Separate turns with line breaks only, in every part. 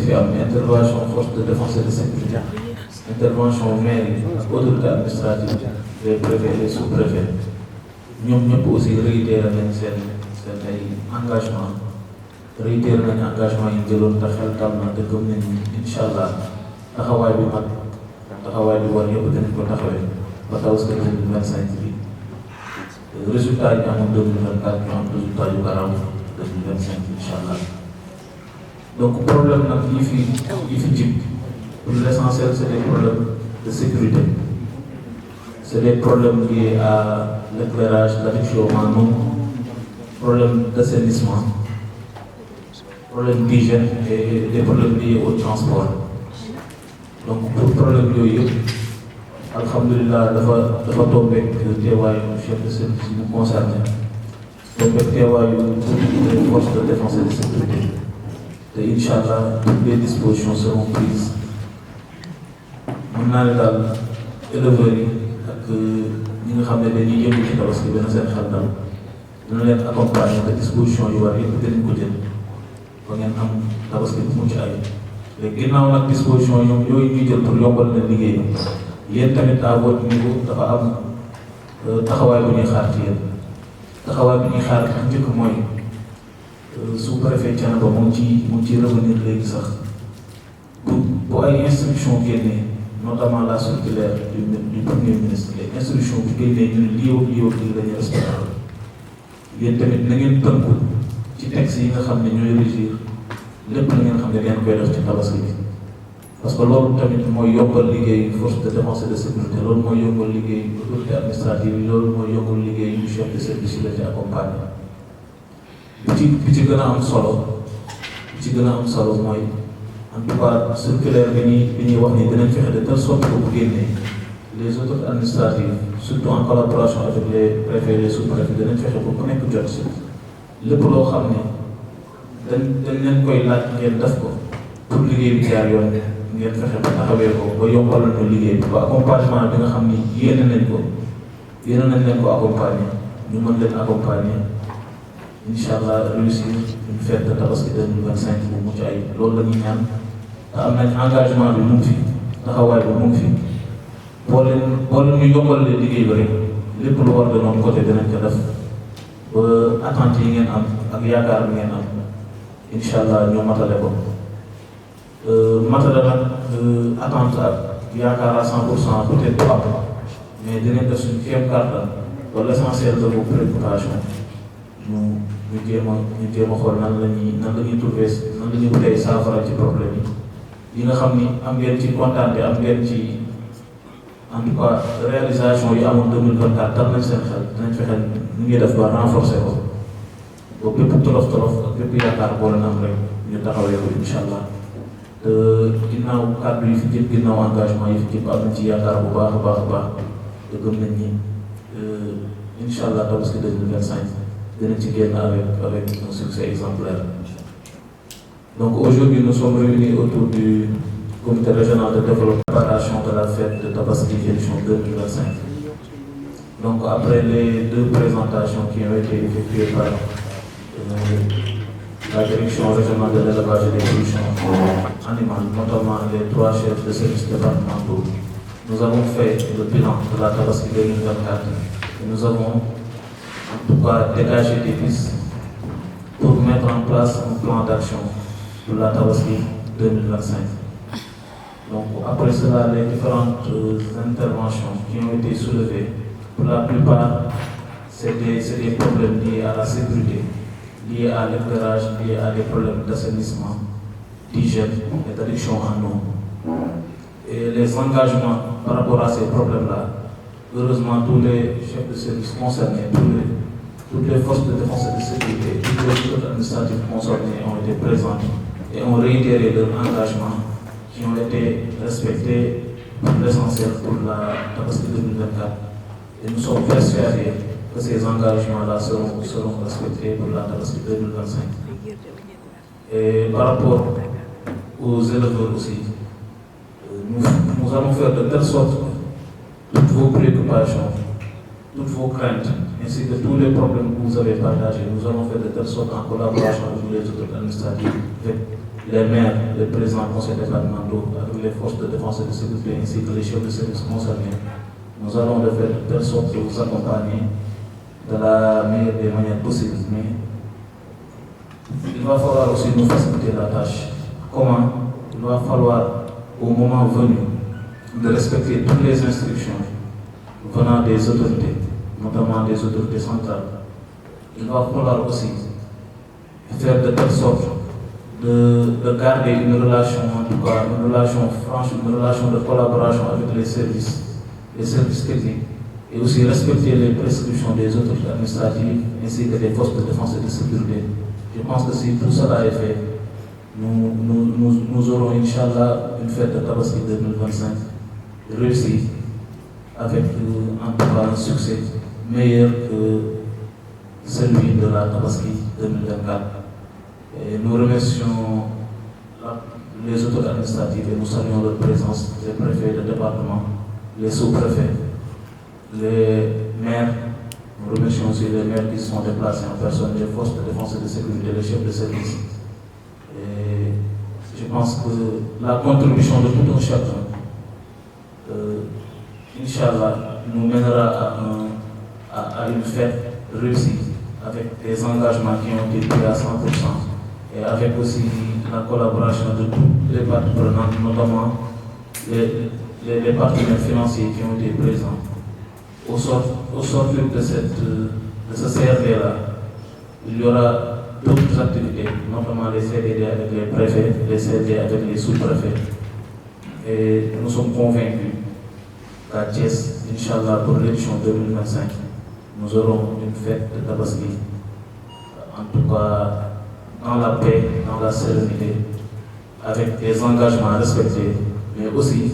fi am intervention force de défense et de sécurité intervention maire yi ak autorité administrative les préfets les sous-préfets ñoom ñëpp aussi réitéré nañ seen ay engagement réitéré nañ engagement yi jëloon te xel dal na te gëm nañ incha allah taxawaay bi mag taxawaay bi war yëpp dinañ ko taxawee ba Tabaski 2025 bi résultat yi amoon 2024 ñu am résultat yu garaaw 2025 incha allah donc problème nag yi fi jib pour l'essentiel c'est des problèmes de sécurité c'est des problèmes liés à l'éclairage, l'adduction en eau, problèmes d'assainissement, problèmes d'hygiène et des problèmes liés au transport. Donc pour problème yooyu yëpp alhamdulilah dafa tombé teewaayu chef de service yi mu concerné tombé teewaayu les forces de défense et de sécurité te incha allah toutes les dispositions seront prises mën naa ne daal éleveurs yi ak ñi nga xam ne dañuy yëngu ci Tabaski benn seen xel dal dina leen accompagner te disposition yu war yëpp dinañ ko jël ba ngeen am Tabaski bu mucc ayib léegi ginnaaw nag disposition yooyu ñuy jël pour yombal leen liggéey yéen tamit à votre niveau dafa am taxawaay bu ñuy xaar ci yéen taxawaay bi ñuy xaar ci njëkk mooy sous-préfet Thiénaba mu ngi ciy revenir léegi sax bu ay instructions génnee notamment la circulaire du premier ministre les instructions bu génnee ñu ne lii la ñuy respecté yéen tamit na ngeen tënku ci texte yi nga xam ne ñooy régir lépp la ngeen xam ne ngeen koy def ci Tabaski bi parce que loolu tamit mooy yombal liggéey force de défense et de sécurité loolu mooy yombal liggéey autorité administrative yi loolu mooy yombal liggéey yu chef de service yi la ci accompagné bi ci gën a am solo mooy en tout cas circulaire bi ñuy wax ni dinañ fexe de telle sorte que bu génnee les autorités administratives surtout en collaboration avec les préfets les sous-préfets dinañ fexe ba ku nekk jot si lépp loo xam ne dañ leen koy laaj ngeen def ko pour liggéey bi jaar yoon ngeen fexe ba taxawee ko ba yombal ñu liggéey bi ba accompagnement bi nga xam ni yéene nañ leen ko accompagner ñu mën leen accompagner incha allah réussir une fête de Tabaski 2025 bu mucc ayib loolu la ñuy ñaan te am nañ engagement bi mu ngi fi taxawaay bi mu ngi fi boo leen ñu yombalee liggéey bi rek lépp lu war de noonu côté dinañ ko def ba attente yi ngeen am ak yaakaar bi ngeen am incha allah ñu matale ko matale nag attente ak yaakaar à 100% peut-être du am mais dinañ def suñu kéem kàttan ba l'essentiel de vos préoccupations ñu jéem a xool nan la ñuy trouver nan la ñuy wutee saafara ci problème yi nga xam ni am ngeen ci kontaan am ngeen ci en tout cas réalisation yi amoon 2024 dal nañ seen xel dinañ fexe ñu ngi def ba renforcer ko ba bépp tolof ak bépp yaakaar boo leen am rek ñu taxawee ko incha allah te ginnaaw kàddu yi fi jëm ginnaaw engagement yi fi jëm am nañ ci yaakaar bu baax a baax te gëm nañ ni incha allah Tabaski 2025 dinañ ci génn avec un succès exemplaire. Donc aujourd'hui nous sommes réunis autour du comité régional de développement et préparation de la fête de Tabaski édition 2025. Donc après les deux présentations qui ont été effectuées par la direction régionale de l'élevage et des productions animales, notamment les 3 chefs de services départementaux, nous avons fait le bilan de la Tabaski 2024 et nous avons en tout cas dégager des pistes pour mettre en place un plan d'action pour la Tabaski 2025. Donc après cela, les différentes interventions qui ont été soulevées, pour la plupart, c'est des problèmes liés à la sécurité, liés à l'éclairage, liés à des problèmes d'assainissement, d'hygiène et d'adduction en eau. Et les engagements par rapport à ces problèmes-là, heureusement, tous les chefs de service concernés, toutes les forces de défense et de sécurité, toutes les autorités administratives concernées ont été présentes et ont réitéré leurs engagements qui ont été respectés pour l'essentiel pour la Tabaski 2024. Et nous sommes persuadés que ces engagements-là seront respectés pour la Tabaski 2025. Et par rapport aux éleveurs aussi, nous allons faire de telle sorte que toutes vos préoccupations, toutes vos craintes, ainsi que tous les problèmes que vous avez partagés, nous allons faire de telle sorte en collaboration avec les autorités administratives, avec les maires, les présidents du conseil départemental, avec les forces de défense et de sécurité ainsi que les chefs de service concernés, nous allons le faire de telle sorte de vous accompagner de la meilleure des manières possibles. Mais il va falloir aussi nous faciliter la tâche. Comment? Il va falloir, au moment venu, de respecter toutes les instructions venant des autorités, notamment des autorités centrales. Il va falloir aussi faire de telle sorte de garder une relation, en tout cas une relation franche, une relation de collaboration avec les services techniques, et aussi respecter les prescriptions des autorités administratives ainsi que des forces de défense et de sécurité. Je pense que si tout cela est fait, nous aurons, Inch'Allah, une fête de Tabaski 2025 réussie, avec en tout cas un succès meilleur que celui de la Tabaski 2024. Et nous remercions les autorités administratives et nous saluons leur présence, les préfets de département, les sous-préfets, les maires. Nous remercions aussi les maires qui se sont déplacés en personne, les forces de défense et de sécurité, les chefs de service. Et je pense que la contribution de tout un chacun, Inch'Allah, nous mènera à une fête réussie, avec des engagements qui ont été pris à 100%, et avec aussi la collaboration de toutes les parties prenantes, notamment les partenaires financiers qui ont été présents. Au sortir de ce CRD-là, il y aura d'autres activités, notamment les CDD avec les préfets, les CDD avec les sous-préfets. Et nous sommes convaincus qu'à Thiès, Inch'Allah, pour l'édition 2025, nous aurons une fête de Tabaski, en tout cas dans la paix, dans la sérénité, avec des engagements respectés, mais aussi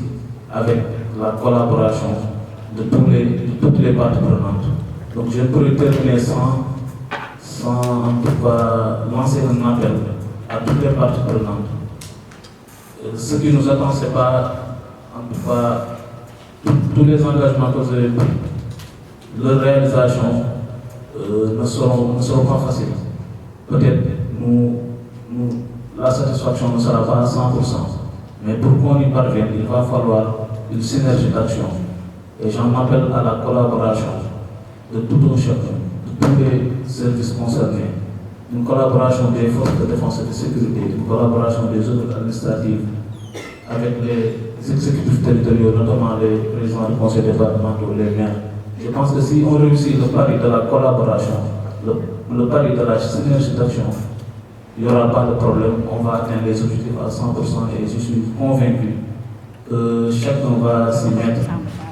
avec la collaboration de toutes les parties prenantes. Donc je ne pourrais terminer sans en tout cas lancer un appel à toutes les parties prenantes. Ce qui nous attend, ce n'est pas en tout cas tous les engagements que vous avez pris. Leur réalisation ne seront pas faciles. Peut-être la satisfaction ne sera pas à 100%, mais pour qu'on y parvienne, il va falloir une synergie d'action. Et j'en appelle à la collaboration de tout un chacun, de tous les services concernés, une collaboration des forces de défense et de sécurité, une collaboration des autorités administratives avec les exécutifs territoriaux, notamment les présidents du conseil départemental, les maires. Je pense que si on réussit le pari de la collaboration, le pari de la synergie d'action, il n'y aura pas de problème, on va atteindre les objectifs à 100% et je suis convaincu que chacun va s'y mettre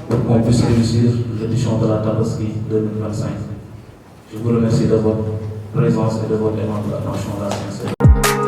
pour qu'on puisse réussir l'édition de la Tabaski 2025. Je vous remercie de votre présence et de votre aimable attention à la sincère.